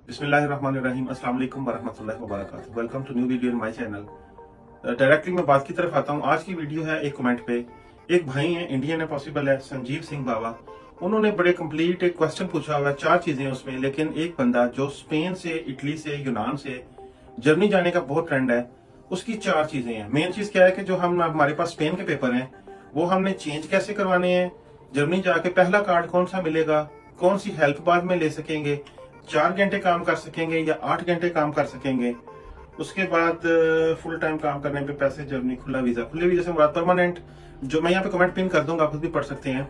बिस्मिल्लाहिर्रहमानिर्रहीम अस्सलाम वालेकुम वरहमतुल्लाहि वबरकातुहू। Welcome to new video in my channel. Directly मैं बात की तरफ आता हूँ। आज की वीडियो है एक कमेंट पे। एक भाई है, इंडियन है, पॉसिबल है, संजीव सिंह बाबा। उन्होंने बड़े कंप्लीट एक क्वेश्चन पूछा हुआ है, 4 चीजें उसमें, लेकिन एक बंदा जो स्पेन से, इटली से, यूनान से जर्मनी जाने का बहुत ट्रेंड है, उसकी 4 चीजें हैं। मेन चीज क्या है कि जो हमारे पास स्पेन के पेपर हैं वो हमने चेंज कैसे करवाने हैं, जर्मनी जाके पहला कार्ड कौन सा मिलेगा, कौन सी हेल्प बाद में ले सकेंगे, 4 घंटे काम कर सकेंगे या 8 घंटे काम कर सकेंगे, उसके बाद फुल टाइम काम करने पे पैसे, जर्मनी, खुले वीजा से मुराद परमानेंट, जो मैं यहाँ पे कमेंट पिन कर दूंगा, आप खुद भी पढ़ सकते हैं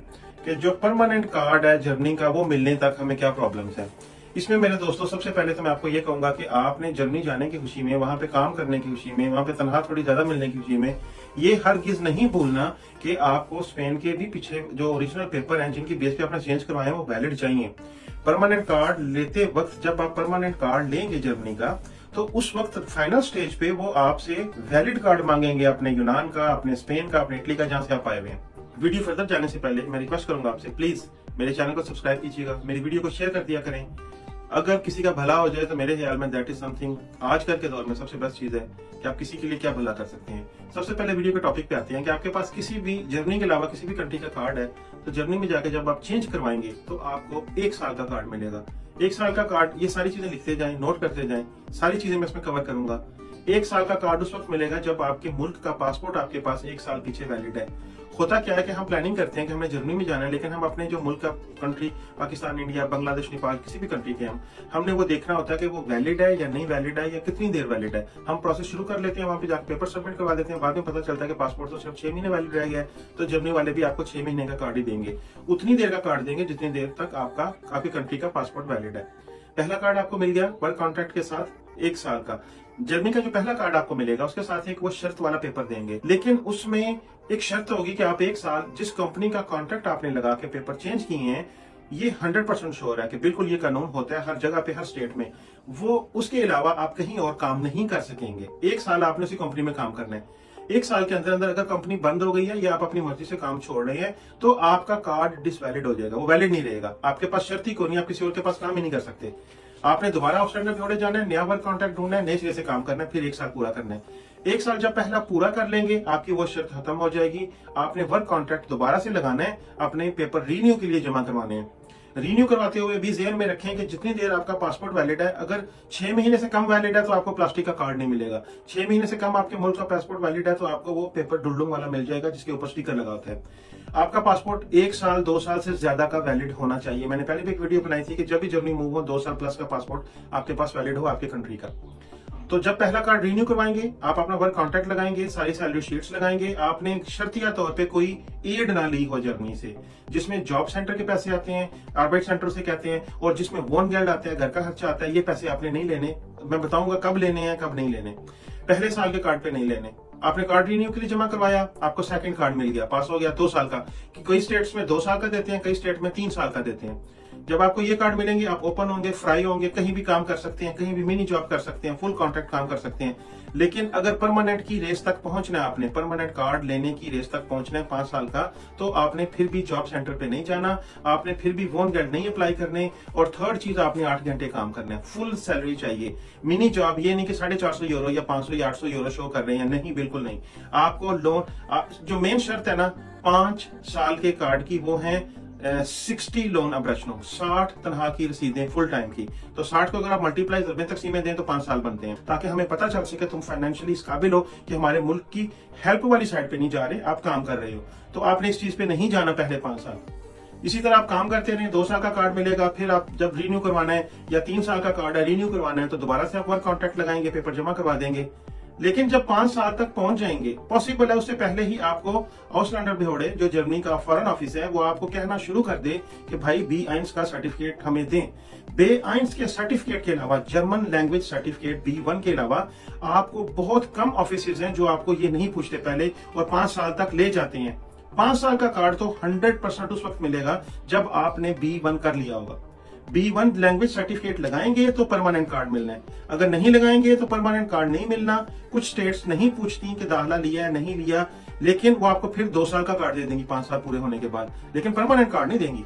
कि जो परमानेंट कार्ड है जर्मनी का वो मिलने तक हमें क्या प्रॉब्लम्स है। इसमें मेरे दोस्तों सबसे पहले तो मैं आपको ये कहूंगा कि आपने जर्मनी जाने की खुशी में, वहां पे काम करने की खुशी में, वहां पे तनख्वाह थोड़ी ज्यादा मिलने की खुशी में ये हरगिज नहीं भूलना कि आपको स्पेन के भी पीछे जो ओरिजिनल पेपर हैं जिनकी बेस पे आपने चेंज करवाए हैं वो वैलिड चाहिए। परमानेंट कार्ड लेते वक्त जब आप परमानेंट कार्ड लेंगे जर्मनी का, तो उस वक्त फाइनल स्टेज पे वो आपसे वैलिड कार्ड मांगेंगे, अपने यूनान का, अपने स्पेन का, अपने इटली का, जहां से आप आए हुए हैं। वीडियो फर्दर जाने से पहले मैं रिक्वेस्ट करूंगा आपसे, प्लीज मेरे चैनल को सब्सक्राइब कीजिएगा, मेरी वीडियो को शेयर कर दिया करें। अगर किसी का भला हो जाए तो मेरे ख्याल में दैट इज समथिंग आजकल के दौर में सबसे बेस्ट चीज है कि आप किसी के लिए क्या भला कर सकते हैं। सबसे पहले वीडियो के टॉपिक पे आते हैं कि आपके पास किसी भी जर्मनी के अलावा किसी भी कंट्री का कार्ड है, तो जर्मनी में जाके जब आप चेंज करवाएंगे तो आपको 1 साल का कार्ड मिलेगा। 1 साल का कार्ड, ये सारी चीजें लिखते जाएं, नोट करते जाएं, सारी चीजें मैं इसमें कवर करूंगा। 1 साल का कार्ड उस वक्त मिलेगा जब आपके मुल्क का पासपोर्ट आपके पास 1 साल पीछे वैलिड है। होता क्या है कि हम प्लानिंग करते हैं कि हमें जर्मनी में जाना है, लेकिन हम अपने जो मुल्क का कंट्री, पाकिस्तान, इंडिया, बांग्लादेश, नेपाल, किसी भी कंट्री के हमने वो देखना होता है कि वो वैलिड है या नहीं वैलिड है, या कितनी देर वैलिड है। हम प्रोसेस शुरू कर लेते हैं, वहां पे जाकर पेपर सबमिट करवा देते हैं, बाद में पता चलता है कि पासपोर्ट तो सिर्फ 6 महीने वैलिड रह गया है, तो जर्मनी वाले भी आपको 6 महीने का कार्ड ही देंगे, उतनी देर का कार्ड देंगे जितनी देर तक आपकी कंट्री का पासपोर्ट वैलिड है। पहला कार्ड आपको मिल गया वर्क कॉन्ट्रैक्ट के साथ 1 साल का। जर्मनी का जो पहला कार्ड आपको मिलेगा उसके साथ एक वो शर्त वाला पेपर देंगे, लेकिन उसमें एक शर्त होगी कि आप 1 साल जिस कंपनी का कॉन्ट्रैक्ट आपने लगा के पेपर चेंज किए हैं, ये 100% श्योर है कि बिल्कुल ये कानून होता है हर जगह पे, हर स्टेट में, वो उसके अलावा आप कहीं और काम नहीं कर सकेंगे। 1 साल आपने उसी कंपनी में काम करना है। 1 साल के अंदर अंदर अगर कंपनी बंद हो गई है या आप अपनी मर्जी से काम छोड़ रहे हैं तो आपका कार्ड डिसवैलिड हो जाएगा, वो वैलिड नहीं रहेगा। आपके पास शर्त ही कोई नहीं, आप किसी और के पास काम ही नहीं कर सकते। आपने दोबारा आउटस्टैंडर जोड़े जाना है, नया वर्क कॉन्ट्रैक्ट ढूंढना है, नए सिरे से काम करना है, फिर 1 साल पूरा करना है। 1 साल जब पहला पूरा कर लेंगे आपकी वो शर्त खत्म हो जाएगी। आपने वर्क कॉन्ट्रैक्ट दोबारा से लगाना है, अपने पेपर रीन्यू के लिए जमा करवाने हैं। रीन्यू करवाते हुए भी ज़हन में रखें कि जितनी देर आपका पासपोर्ट वैलिड है, अगर 6 महीने से कम वैलिड है तो आपको प्लास्टिक का कार्ड नहीं मिलेगा। 6 महीने से कम आपके मुल्क का पासपोर्ट वैलिड है तो आपको वो पेपर डुल्डुंग वाला मिल जाएगा जिसके ऊपर स्टिकर लगा होता है। आपका पासपोर्ट 1 साल 2 साल से ज्यादा का वैलिड होना चाहिए। मैंने पहले भी एक वीडियो बनाई थी कि जब भी जर्मनी मूव हो 2 साल प्लस का पासपोर्ट आपके पास वैलिड हो आपके कंट्री का। तो जब पहला कार्ड रिन्यू करवाएंगे, आप अपना वर्क कॉन्ट्रैक्ट लगाएंगे, सारी सैलरी शीट्स लगाएंगे, आपने शर्तिया तौर पे कोई एड ना ली हो जर्मनी से, जिसमें जॉब सेंटर के पैसे आते हैं, आर्बिट सेंटर से कहते हैं, और जिसमें वोन गेल्ड आता है, घर का खर्चा आता है, ये पैसे आपने नहीं लेने। मैं बताऊंगा कब लेने हैं कब नहीं लेने। पहले साल के कार्ड पे नहीं लेने। आपने कार्ड रिन्यू के लिए जमा करवाया, आपको सेकंड कार्ड मिल गया, पास हो गया 2 साल का, कि कई स्टेट्स में 2 साल का देते हैं, कई स्टेट में 3 साल का देते हैं। जब आपको ये कार्ड मिलेंगे आप ओपन होंगे, फ्राई होंगे, कहीं भी काम कर सकते हैं, कहीं भी मिनी जॉब कर सकते हैं, फुल कॉन्ट्रैक्ट काम कर सकते हैं। लेकिन अगर परमानेंट की रेस तक पहुंचना है, आपने परमानेंट कार्ड लेने की रेस तक पहुंचना है 5 साल का, तो आपने फिर भी जॉब सेंटर पे नहीं जाना, आपने फिर भी वोन गेल्ड नहीं अप्लाई करने, और थर्ड चीज आपने 8 घंटे काम करना है, फुल सैलरी चाहिए। मिनी जॉब ये नहीं कि 450 यूरो या 500 या 800 यूरो शो कर रहे हैं, नहीं, बिल्कुल नहीं। आपको लोन, जो मेन शर्त है ना 5 साल के कार्ड की, वो है 60 लोन अब्रचनो, 60 तनख्वाह की रसीदें फुल टाइम की। तो 60 को अगर आप मल्टीप्लाई ज़रबें तकसीमें दें तो 5 साल बनते हैं, ताकि हमें पता चल सके तुम फाइनेंशियली इस काबिल हो कि हमारे मुल्क की हेल्प वाली साइड पे नहीं जा रहे, आप काम कर रहे हो। तो आपने इस चीज पे नहीं जाना पहले 5 साल। इसी तरह आप काम करते रहे, 2 साल का कार्ड मिलेगा, फिर आप जब रिन्यू करवाना है, या 3 साल का कार्ड है रिन्यू करवाना है, तो दोबारा से आप वर्क कॉन्ट्रैक्ट लगाएंगे, पेपर जमा करवा देंगे। लेकिन जब 5 साल तक पहुंच जाएंगे, पॉसिबल है उससे पहले ही आपको आउटलैंडर बेहोड़े, जो जर्मनी का फॉरेन ऑफिस है, वो आपको कहना शुरू कर दे कि भाई B1 का सर्टिफिकेट हमें दें। B1 के सर्टिफिकेट के अलावा, जर्मन लैंग्वेज सर्टिफिकेट B1 के अलावा, आपको बहुत कम ऑफिसेज हैं जो आपको ये नहीं पूछते पहले और 5 साल तक ले जाते हैं। 5 साल का कार्ड तो 100% उस वक्त मिलेगा जब आपने B1 कर लिया होगा। B1 लैंग्वेज सर्टिफिकेट लगाएंगे तो परमानेंट कार्ड मिलना है, अगर नहीं लगाएंगे तो परमानेंट कार्ड नहीं मिलना। कुछ स्टेट्स नहीं पूछती कि दाखिला लिया है नहीं लिया, लेकिन वो आपको फिर 2 साल का कार्ड दे देंगी 5 साल पूरे होने के बाद, लेकिन परमानेंट कार्ड नहीं देंगी।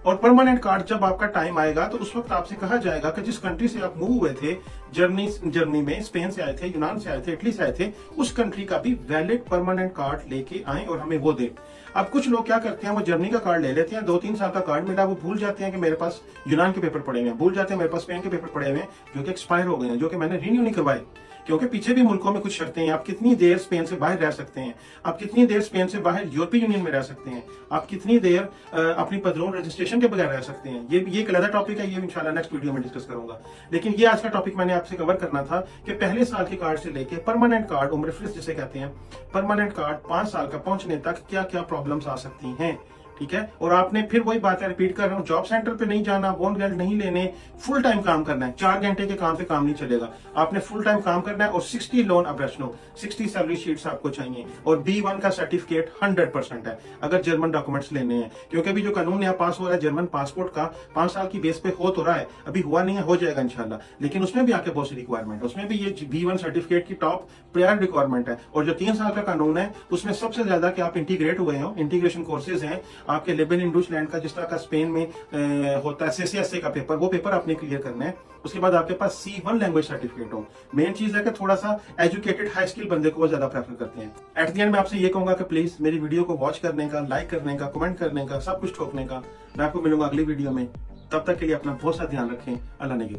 और परमानेंट कार्ड जब आपका टाइम आएगा तो उस वक्त आपसे कहा जाएगा कि जिस कंट्री से आप मूव हुए थे, जर्मनी में, स्पेन से आए थे, यूनान से आए थे, इटली से आए थे, उस कंट्री का भी वैलिड परमानेंट कार्ड लेके आए और हमें वो दें। अब कुछ लोग क्या करते हैं, वो जर्मनी का कार्ड ले लेते हैं, 2-3 साल का कार्ड मिला, वो भूल जाते हैं कि मेरे पास यूनान के पेपर पड़े हुए हैं, भूल जाते हैं मेरे पास स्पेन के पेपर पड़े हुए हैं जो कि एक्सपायर हो गए हैं, जो कि मैंने रिन्यू नहीं करवाए, क्योंकि पीछे भी मुल्कों में कुछ शर्तें हैं। आप कितनी देर स्पेन से बाहर रह सकते हैं, आप कितनी देर स्पेन से बाहर यूरोपीय यूनियन में रह सकते हैं, आप कितनी देर अपनी पदरों रजिस्ट्रेशन के बगैर रह सकते हैं। ये एक अलग टॉपिक है, ये इंशाल्लाह नेक्स्ट वीडियो में डिस्कस करूंगा। लेकिन ये आज का टॉपिक मैंने आपसे कवर करना था कि पहले साल के कार्ड से लेके परमानेंट कार्ड, उम्र फ्रिज जिसे कहते हैं, परमानेंट कार्ड 5 साल का पहुंचने तक क्या क्या प्रॉब्लम्स आ सकती हैं। ठीक है, और आपने फिर वही बात है, रिपीट कर रहा हूँ, जॉब सेंटर पे नहीं जाना, बोन रिजल्ट नहीं लेने, फुल टाइम काम करना है। 4 घंटे के काम पे काम नहीं चलेगा, आपने फुल टाइम काम करना है। और 60 लोन अब्रेशनो, 60 सैलरी शीट्स आपको चाहिए, और B1 का सर्टिफिकेट 100% है अगर जर्मन डॉक्यूमेंट्स लेने हैं। क्योंकि अभी जो कानून यहाँ पास हो रहा है जर्मन पासपोर्ट का, 5 साल की बेस पे हो तो रहा है, अभी हुआ नहीं है, हो जाएगा इंशाल्लाह, लेकिन उसमें भी आके बहुत सी रिक्वायरमेंट है, उसमें भी ये B1 सर्टिफिकेट की टॉप प्रायर रिक्वायरमेंट है। और जो 3 साल का कानून है उसमें सबसे ज्यादा कि आप इंटीग्रेट हुए हो, इंटीग्रेशन कोर्सेज हैं आपके, लेबन इंडोसलैंड का जिस तरह का स्पेन में होता है CCSA का पेपर, वो पेपर आपने क्लियर करना है। उसके बाद आपके पास C1 लैंग्वेज सर्टिफिकेट हो। मेन चीज है कि थोड़ा सा एजुकेटेड हाई स्किल बंदे को ज्यादा प्रेफर करते हैं। एट द एंड मैं आपसे ये कहूंगा कि प्लीज मेरी वीडियो को वॉच करने का, लाइक करने का, कमेंट करने का, सब कुछ ठोकने का। मैं आपको मिलूंगा अगली वीडियो में, तब तक के लिए अपना बहुत सा ध्यान रखें। अल्लाह ने की